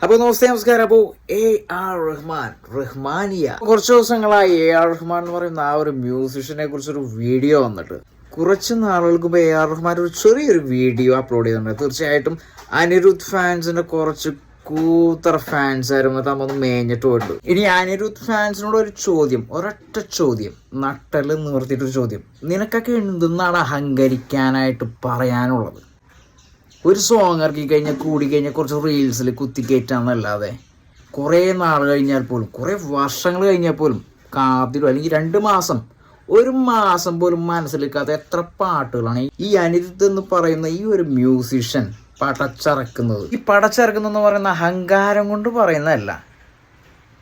അപ്പോൾ നമസ്കാരം. അപ്പോൾ റഹ്മാനിയ കുറച്ച് ദിവസങ്ങളായി റഹ്മാൻ എന്ന് പറയുന്ന ആ ഒരു മ്യൂസിഷ്യനെ കുറിച്ചൊരു വീഡിയോ വന്നിട്ട് കുറച്ച് നാളുകൾക്ക് മുമ്പ് റഹ്മാൻ ഒരു ചെറിയൊരു വീഡിയോ അപ്ലോഡ് ചെയ്തിട്ടുണ്ട്. തീർച്ചയായിട്ടും അനിരുദ്ധ് ഫാൻസിന്റെ കുറച്ച് കൂത്തറ ഫാൻസ് ആയിരുന്നു തമ്മൊന്ന് മേഞ്ഞിട്ട് പോയിട്ടുണ്ട്. ഇനി അനിരുദ്ധ് ഫാൻസിനോട് ഒരു ചോദ്യം, ഒരൊറ്റ ചോദ്യം, നട്ടല് നിവർത്തിയിട്ടൊരു ചോദ്യം, നിനക്കൊക്കെ എന്തെന്നാണ് അഹങ്കരിക്കാനായിട്ട് പറയാനുള്ളത്? ഒരു സോങ് ഇറക്കി കഴിഞ്ഞാൽ കൂടിക്കഴിഞ്ഞാൽ കുറച്ച് റീൽസിൽ കുത്തിക്കയറ്റാന്നല്ലാതെ കുറേ നാൾ കഴിഞ്ഞാൽ പോലും, കുറേ വർഷങ്ങൾ കഴിഞ്ഞാൽ പോലും കാത്തിലും അല്ലെങ്കിൽ 2 മാസം, 1 മാസം പോലും മനസ്സിലെടുക്കാത്ത എത്ര പാട്ടുകളാണ് ഈ അനിരുദ്ധ് എന്ന് പറയുന്ന ഈ ഒരു മ്യൂസിഷ്യൻ പടച്ചിറക്കുന്നത്. ഈ പടച്ചിറക്കുന്നതെന്ന് പറയുന്ന അഹങ്കാരം കൊണ്ട് പറയുന്നതല്ല.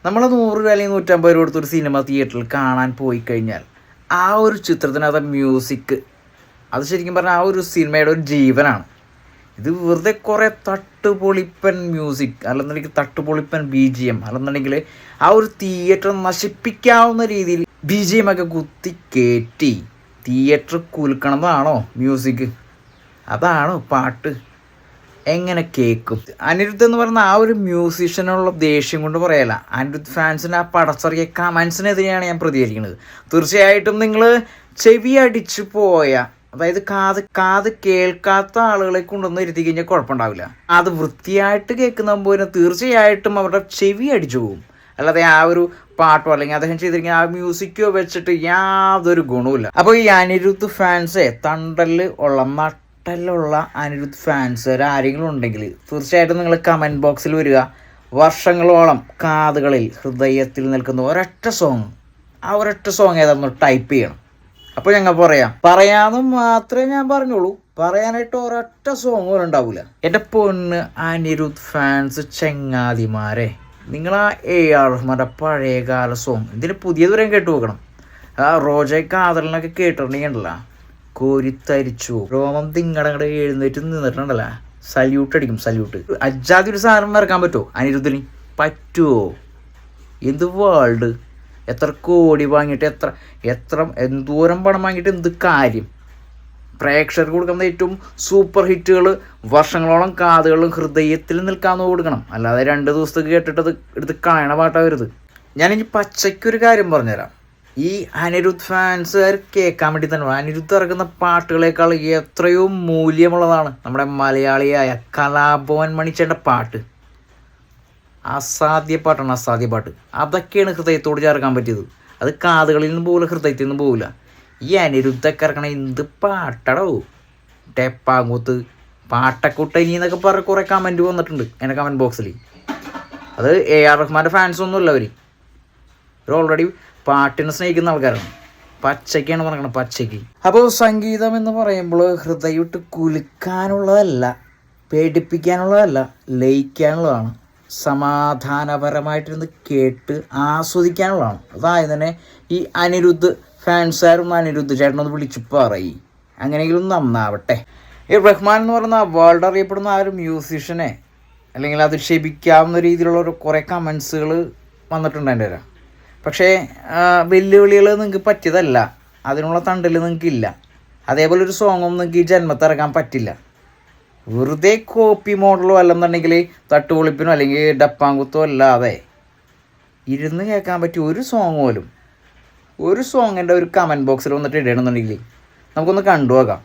നമ്മൾ 100 രൂപ അല്ലെങ്കിൽ 150 രൂപ കൊടുത്തൊരു സിനിമ തിയേറ്ററിൽ കാണാൻ പോയി കഴിഞ്ഞാൽ ആ ഒരു ചിത്രത്തിനകത്ത് മ്യൂസിക്, അത് ശരിക്കും പറഞ്ഞാൽ ആ ഒരു സിനിമയുടെ ഒരു ജീവനാണ്. ഇത് വെറുതെ കുറേ തട്ടുപൊളിപ്പൻ മ്യൂസിക്, അല്ലെന്നുണ്ടെങ്കിൽ തട്ടുപൊളിപ്പൻ BGM, അല്ലെന്നുണ്ടെങ്കിൽ ആ ഒരു തിയേറ്റർ നശിപ്പിക്കാവുന്ന രീതിയിൽ BGM ഒക്കെ കുത്തി കയറ്റി തിയേറ്റർ കുലുക്കണതാണോ മ്യൂസിക്? അതാണോ പാട്ട്? എങ്ങനെ കേൾക്കും? അനിരുദ്ധ് എന്ന് പറയുന്ന ആ ഒരു മ്യൂസിഷ്യനുള്ള ദേഷ്യം കൊണ്ട് പറയല, അനിരുദ്ധ് ഫാൻസിന് ആ പടച്ചിറക്കിയ കമൻസിനെതിരെയാണ് ഞാൻ പ്രതികരിക്കുന്നത്. തീർച്ചയായിട്ടും നിങ്ങൾ ചെവി അടിച്ചു പോയ, അതായത് കാത് കേൾക്കാത്ത ആളുകളെ കൊണ്ടൊന്നും ഇരുത്തി കഴിഞ്ഞാൽ കുഴപ്പമുണ്ടാവില്ല. അത് വൃത്തിയായിട്ട് കേൾക്കുന്ന തീർച്ചയായിട്ടും അവരുടെ ചെവി അടിച്ചു പോകും. അല്ലാതെ ആ ഒരു പാട്ടോ അല്ലെങ്കിൽ അദ്ദേഹം ചെയ്തിരിക്കുന്ന ആ മ്യൂസിക്കോ വെച്ചിട്ട് യാതൊരു ഗുണവുമില്ല. അപ്പോൾ ഈ അനിരുദ്ധ് ഫാൻസെ നട്ടലുള്ള അനിരുദ്ധ് ഫാൻസ് ആരെങ്കിലും ഉണ്ടെങ്കിൽ തീർച്ചയായിട്ടും നിങ്ങൾ കമൻറ്റ് ബോക്സിൽ വരിക. വർഷങ്ങളോളം കാതുകളിൽ ഹൃദയത്തിൽ നിൽക്കുന്ന ഒരൊറ്റ സോങ്, ആ ഒരൊറ്റ സോങ് ഏതാണെന്ന് ടൈപ്പ് ചെയ്യണം. അപ്പോൾ ഞങ്ങൾ പറയാമെന്ന് മാത്രമേ ഞാൻ പറഞ്ഞോളൂ. പറയാനായിട്ട് ഒരൊറ്റ സോങ് പോലും ഉണ്ടാവില്ല. എൻ്റെ പൊണ്ണ് അനിരുദ്ധ് ഫാൻസ് ചെങ്ങാതിമാരെ, നിങ്ങൾ ആ റഹ്മാൻ്റെ പഴയകാല സോങ് ഇതിന് പുതിയതുവരെയും കേട്ടു നോക്കണം. ആ റോജ കാതലിനൊക്കെ കേട്ടിട്ടുണ്ടെങ്കിലല്ല കോരിത്തരിച്ചു രോമം തിങ്ങടങ്ങടെ എഴുന്നേറ്റ് നിന്നിട്ടുണ്ടല്ല, സല്യൂട്ട് അടിക്കും, സല്യൂട്ട്. അജാതി ഒരു സാധനം ഇറക്കാൻ പറ്റുമോ അനിരുദ്ധിന്? പറ്റുമോ? എന്ത് വേൾഡ്, എത്ര കോടി വാങ്ങിയിട്ട് എന്തോരം പണം വാങ്ങിയിട്ട് എന്ത് കാര്യം? പ്രേക്ഷകർക്ക് കൊടുക്കുന്ന ഏറ്റവും സൂപ്പർ ഹിറ്റുകൾ വർഷങ്ങളോളം കാതുകളും ഹൃദയത്തിൽ നിൽക്കാമെന്ന് കൊടുക്കണം. അല്ലാതെ 2 ദിവസത്തേക്ക് കേട്ടിട്ട് അത് എടുത്ത് കളയണ പാട്ടാവരുത്. ഞാനിനി പച്ചയ്ക്കൊരു കാര്യം പറഞ്ഞുതരാം. ഈ അനിരുദ്ധ് ഫാൻസുകാർ കേൾക്കാൻ വേണ്ടി തന്നെ അനിരുദ്ധ് ഇറക്കുന്ന പാട്ടുകളേക്കാൾ എത്രയോ മൂല്യമുള്ളതാണ് നമ്മുടെ മലയാളിയായ കലാഭവൻ മണിച്ചേട്ടൻ്റെ പാട്ട്. അസാധ്യ പാട്ട്. അതൊക്കെയാണ് ഹൃദയത്തോട് ചേർക്കാൻ പറ്റിയത്. അത് കാതുകളിൽ നിന്ന് പോകില്ല, ഹൃദയത്തിൽ നിന്ന് പോകില്ല. ഈ അനിരുദ്ധൊക്കെ ഇറക്കണ എന്ത് പാട്ടടോ, ടെപ്പാങ്കൂത്ത് പാട്ടക്കുട്ടനി എന്നൊക്കെ പറഞ്ഞ് കുറേ കമൻറ്റ് വന്നിട്ടുണ്ട് എൻ്റെ കമൻറ്റ് ബോക്സിൽ. അത് റഹ്മാൻ്റെ ഫാൻസൊന്നുമല്ല, അവർ ഓൾറെഡി പാട്ടിനെ സ്നേഹിക്കുന്ന ആൾക്കാരാണ്. പച്ചയ്ക്കാണ് പറയണത്, പച്ചയ്ക്ക്. അപ്പോൾ സംഗീതം എന്ന് പറയുമ്പോൾ ഹൃദയവിട്ട് കുലുക്കാനുള്ളതല്ല, പേടിപ്പിക്കാനുള്ളതല്ല, ലയിക്കാനുള്ളതാണ്. സമാധാനപരമായിട്ടിരുന്ന് കേട്ട് ആസ്വദിക്കാനുള്ളതാണ്. അതായത് തന്നെ ഈ അനിരുദ്ധ് ഫാൻസുകാരും അനിരുദ്ധ് ചേട്ടനൊന്ന് വിളിച്ചു പറയും, അങ്ങനെയെങ്കിലും നന്നാവട്ടെ. ഈ റഹ്മാൻ എന്ന് പറയുന്ന വേൾഡ് അറിയപ്പെടുന്ന ആ ഒരു മ്യൂസിഷ്യനെ അല്ലെങ്കിൽ അത് ക്ഷമിക്കാവുന്ന രീതിയിലുള്ള കുറേ കമൻസുകൾ വന്നിട്ടുണ്ട് എൻ്റെ വരെ. പക്ഷേ വെല്ലുവിളികൾ നിങ്ങൾക്ക് പറ്റിയതല്ല, അതിനുള്ള തണ്ടൽ നിങ്ങൾക്കില്ല. അതേപോലെ ഒരു സോങ്ങും നിങ്ങൾക്ക് ഈ ജന്മത്തിറക്കാൻ പറ്റില്ല. വെറുതെ കോപ്പി മോഡലോ അല്ലെന്നുണ്ടെങ്കിൽ തട്ടുപൊളിപ്പിനോ അല്ലെങ്കിൽ ഡപ്പാങ്കുത്തോ അല്ലാതെ ഇരുന്ന് കേൾക്കാൻ പറ്റിയ ഒരു സോങ് പോലും, ഒരു സോങ്ങിൻ്റെ ഒരു കമൻറ്റ് ബോക്സിൽ വന്നിട്ട് ഇടണമെന്നുണ്ടെങ്കിൽ നമുക്കൊന്ന് കണ്ടുപോകാം.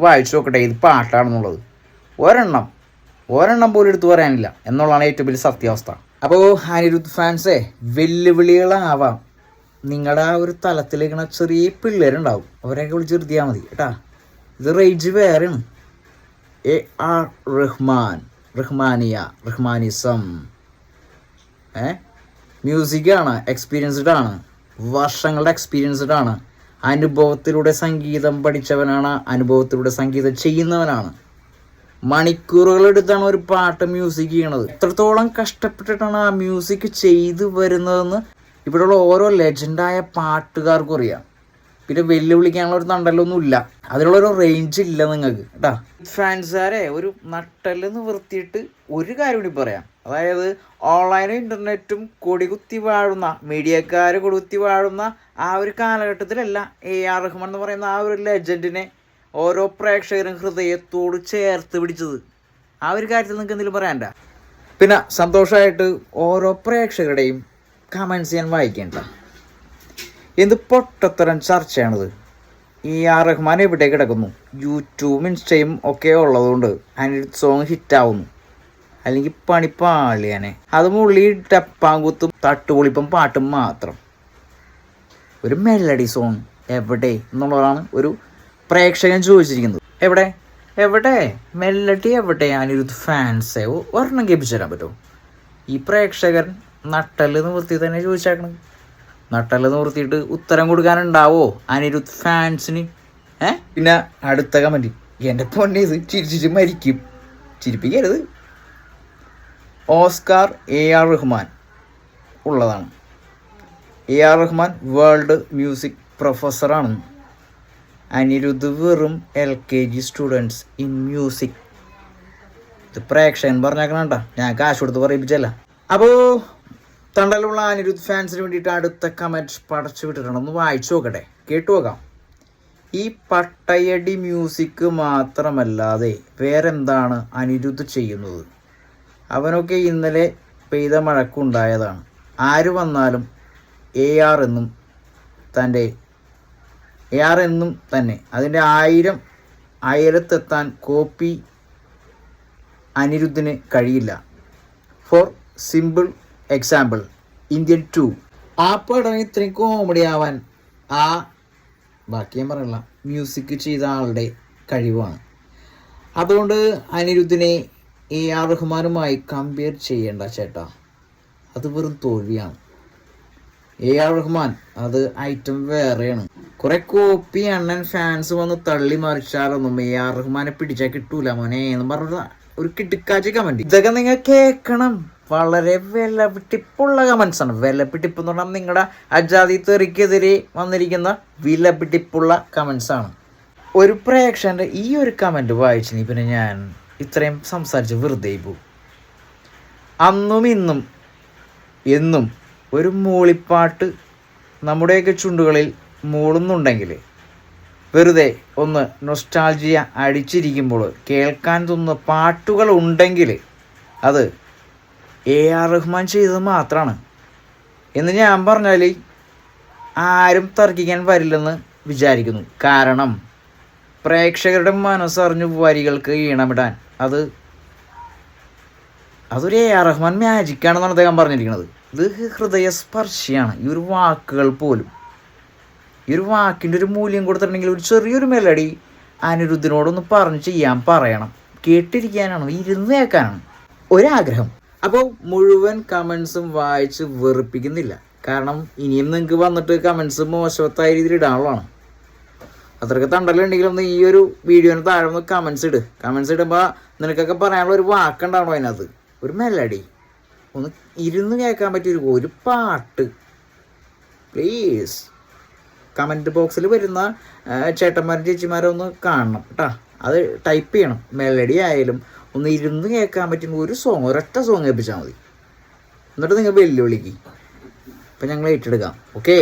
വായിച്ചു നോക്കട്ടെ ഇത് പാട്ടാണെന്നുള്ളത്. ഒരെണ്ണം പോലും എടുത്തു പറയാനില്ല എന്നുള്ളതാണ് ഏറ്റവും വലിയ സത്യാവസ്ഥ. അപ്പോൾ അനിരുദ്ധ് ഫാൻസേ, വെല്ലുവിളികളാവാം. നിങ്ങളുടെ ആ ഒരു തലത്തിലേക്കണ ചെറിയ പിള്ളേരുണ്ടാവും, അവരെയൊക്കെ വിളിച്ച് നിർത്തിയാൽ മതി കേട്ടാ. ഇത് റേഞ്ച് വേറെയാണ്. റഹ്മാനിസം മ്യൂസിക്കാണ്, എക്സ്പീരിയൻസ്ഡ് ആണ്, വർഷങ്ങളുടെ എക്സ്പീരിയൻസ്ഡ് ആണ്, അനുഭവത്തിലൂടെ സംഗീതം പഠിച്ചവനാണ്, അനുഭവത്തിലൂടെ സംഗീതം ചെയ്യുന്നവനാണ്. മണിക്കൂറുകളെടുത്താണ് ഒരു പാട്ട് മ്യൂസിക് ചെയ്യണത്. എത്രത്തോളം കഷ്ടപ്പെട്ടിട്ടാണ് ആ മ്യൂസിക് ചെയ്തു വരുന്നതെന്ന് ഇവിടെയുള്ള ഓരോ ലെജൻഡായ പാട്ടുകാർക്കും അറിയാം. പിന്നെ വെല്ലുവിളിക്കാനുള്ള ഒരു തണ്ടല്ലൊന്നുമില്ല, അതിനുള്ളൊരു റേഞ്ച് ഇല്ല നിങ്ങൾക്ക് കേട്ടാ. ഫാൻസുകാരെ ഒരു നട്ടല് നിവർത്തിയിട്ട് ഒരു കാര്യം കൂടി പറയാം. അതായത് ഓൺലൈനും ഇൻ്റർനെറ്റും കൊടികുത്തി വാഴുന്ന, മീഡിയക്കാർ കൊടികുത്തി വാഴുന്ന ആ ഒരു കാലഘട്ടത്തിലല്ല റഹ്മാൻ എന്ന് പറയുന്ന ആ ഒരു ലെജൻഡിനെ ഓരോ പ്രേക്ഷകരും ഹൃദയത്തോട് ചേർത്ത് പിടിച്ചത്. ആ ഒരു കാര്യത്തിൽ നിങ്ങൾക്ക് എന്തെങ്കിലും പറയാണ്ട? പിന്നെ സന്തോഷമായിട്ട് ഓരോ പ്രേക്ഷകരുടെയും കമൻസ് ഞാൻ വായിക്കേണ്ട. എന്ത് പൊട്ടത്തരം ചർച്ചയാണിത്. AR റഹ്മാൻ എവിടെ കിടക്കുന്നു? യൂട്യൂബും ഇൻസ്റ്റയും ഒക്കെ ഉള്ളതുകൊണ്ട് അനിരുദ്ധ് സോങ് ഹിറ്റാവുന്നു, അല്ലെങ്കിൽ പണിപ്പാളിയാനെ. അത് മുള്ളി ടപ്പാങ്കുത്തും തട്ടുപൊളിപ്പം പാട്ടും മാത്രം. ഒരു മെലഡി സോങ് എവിടെ എന്നുള്ളതാണ് ഒരു പ്രേക്ഷകൻ ചോദിച്ചിരിക്കുന്നത്. എവിടെ എവിടെ മെലഡി എവിടെ? അനിരുദ്ധ് ഫാൻസേ ഒരെണ്ണം കേൾപ്പിച്ചു തരാൻ പറ്റുമോ? ഈ പ്രേക്ഷകൻ നട്ടല് നിവൃത്തി തന്നെ ചോദിച്ചേക്കണം. നട്ടല് നിവൃത്തിയിട്ട് ഉത്തരം കൊടുക്കാനുണ്ടാവോ അനിരുദ്ധ് ഫാൻസിന്? പിന്നെ അടുത്ത കമൻറ്റ്, എൻ്റെ പൊന്നെ ഇത് ചിരിച്ചിട്ട് മരിക്കും, ചിരിപ്പിക്കരുത്. ഓസ്കാർ AR റഹ്മാൻ ഉള്ളതാണ്. AR റഹ്മാൻ വേൾഡ് മ്യൂസിക് പ്രൊഫസറാണ്. അനിരുദ്ധ് വെറും LKG സ്റ്റുഡൻസ് ഇൻ മ്യൂസിക്. ഇത് പ്രേക്ഷകൻ പറഞ്ഞേക്കണണ്ട, ഞാൻ കാശ് കൊടുത്ത് പറയിപ്പിച്ചല്ല. അപ്പോൾ തണ്ടലുള്ള അനിരുദ്ധ് ഫാൻസിന് വേണ്ടിയിട്ട് അടുത്ത കമൻറ്റ് പടച്ചു വിട്ടിട്ടുണ്ട്. ഒന്ന് വായിച്ചു നോക്കട്ടെ, കേട്ടു നോക്കാം. ഈ പട്ടയടി മ്യൂസിക് മാത്രമല്ലാതെ വേറെന്താണ് അനിരുദ്ധ് ചെയ്യുന്നത്? അവനൊക്കെ ഇന്നലെ പെയ്ത മഴക്കുണ്ടായതാണ്. ആര് വന്നാലും AR എന്നും തന്നെ അതിൻ്റെ ആയിരത്തെത്താൻ കോപ്പി അനിരുദ്ധിന് കഴിയില്ല. For simple example, Indian 2. ആ പടം ഇത്രയും കോമഡി ആവാൻ ബാക്കി ഞാൻ പറയല്ല, മ്യൂസിക് ചെയ്ത ആളുടെ കഴിവാണ്. അതുകൊണ്ട് അനിരുദ്ധിനെ AR റഹ്മാനുമായി കമ്പയർ ചെയ്യേണ്ട ചേട്ടാ, അത് വെറും തോൽവിയാണ്. AR റഹ്മാൻ അത് ഐറ്റം വേറെയാണ്. കുറെ കോപ്പി അണ്ണൻ ഫാൻസ് വന്ന് തള്ളി മറിച്ചാലൊന്നും AR റഹ്മാനെ പിടിച്ചാൽ കിട്ടൂല മോനെ എന്ന് പറഞ്ഞ ഒരു കിടുക്കാച്ചി കമന്റ്. ഇതൊക്കെ നിങ്ങൾ കേൾക്കണം. വളരെ വിലപിടിപ്പുള്ള കമന്റ്സ് ആണ്. വിലപിടിപ്പ് എന്ന് പറഞ്ഞാൽ നിങ്ങളുടെ അജാതി തെറിക്കെതിരെ വന്നിരിക്കുന്ന വിലപിടിപ്പുള്ള കമന്റ്സ് ആണ്. ഒരു പ്രേക്ഷകന്റെ ഈ ഒരു കമന്റ് വായിച്ചിനി പിന്നെ ഞാൻ ഇത്രയും സംസാരിച്ച് വെറുതെ പോകും. അന്നും ഇന്നും എന്നും ഒരു മൂളിപ്പാട്ട് നമ്മുടെയൊക്കെ ചുണ്ടുകളിൽ മൂളുന്നുണ്ടെങ്കിൽ, വെറുതെ ഒന്ന് നൊസ്റ്റാൾജിയ അടിച്ചിരിക്കുമ്പോൾ കേൾക്കാൻ തോന്നുന്ന പാട്ടുകൾ ഉണ്ടെങ്കിൽ അത് AR റഹ്മാൻ ചെയ്തത് മാത്രമാണ് എന്ന് ഞാൻ പറഞ്ഞാൽ ആരും തർക്കിക്കാൻ വരില്ലെന്ന് വിചാരിക്കുന്നു. കാരണം പ്രേക്ഷകരുടെ മനസ്സറിഞ്ഞു വരികൾക്ക് ഈണമിടാൻ അതൊരു AR റഹ്മാൻ മാജിക്കാണെന്നാണ് അദ്ദേഹം പറഞ്ഞിരിക്കുന്നത്. ഇത് ഹൃദയസ്പർശിയാണ്. ഈ ഒരു വാക്കുകൾ പോലും, ഈ ഒരു വാക്കിൻ്റെ ഒരു മൂല്യം കൊടുത്തിട്ടുണ്ടെങ്കിൽ ഒരു ചെറിയൊരു മെലഡി അനിരുദ്ധിനോടൊന്ന് പറഞ്ഞ് ചെയ്യാൻ പറയണം. കേട്ടിരിക്കാനാണ്, ഇരുന്ന് കേൾക്കാനാണ് ഒരാഗ്രഹം. അപ്പോൾ മുഴുവൻ കമൻസും വായിച്ച് വെറുപ്പിക്കുന്നില്ല. കാരണം ഇനിയും നിങ്ങൾക്ക് വന്നിട്ട് കമൻസ് മോശവത്തായ രീതിയിൽ ഇടാനുള്ളതാണ്. അത്രയ്ക്ക് തണ്ടലുണ്ടെങ്കിൽ ഒന്ന് ഈ ഒരു വീഡിയോന് താഴെ ഒന്ന് കമൻസ് ഇട്. കമൻസ് ഇടുമ്പോൾ നിനക്കൊക്കെ പറയാനുള്ള ഒരു വാക്കുണ്ടാവണോ അതിനകത്ത്, ഒരു മെലഡി, ഒന്ന് ഇരുന്ന് കേൾക്കാൻ പറ്റിയ ഒരു പാട്ട്. പ്ലീസ് കമൻറ്റ് ബോക്സിൽ വരുന്ന ചേട്ടന്മാരും ചേച്ചിമാരും ഒന്ന് കാണണം കേട്ടോ. അത് ടൈപ്പ് ചെയ്യണം. മെലഡി ആയാലും ഒന്ന് ഇരുന്ന് കേൾക്കാൻ പറ്റുന്ന ഒരു സോങ്, ഒരൊറ്റ സോങ് കേൾപ്പിച്ചാൽ മതി. എന്നിട്ട് നിങ്ങൾ വെല്ലുവിളിക്ക്. അപ്പം ഞങ്ങൾ ഏറ്റെടുക്കാം. ഓക്കെ.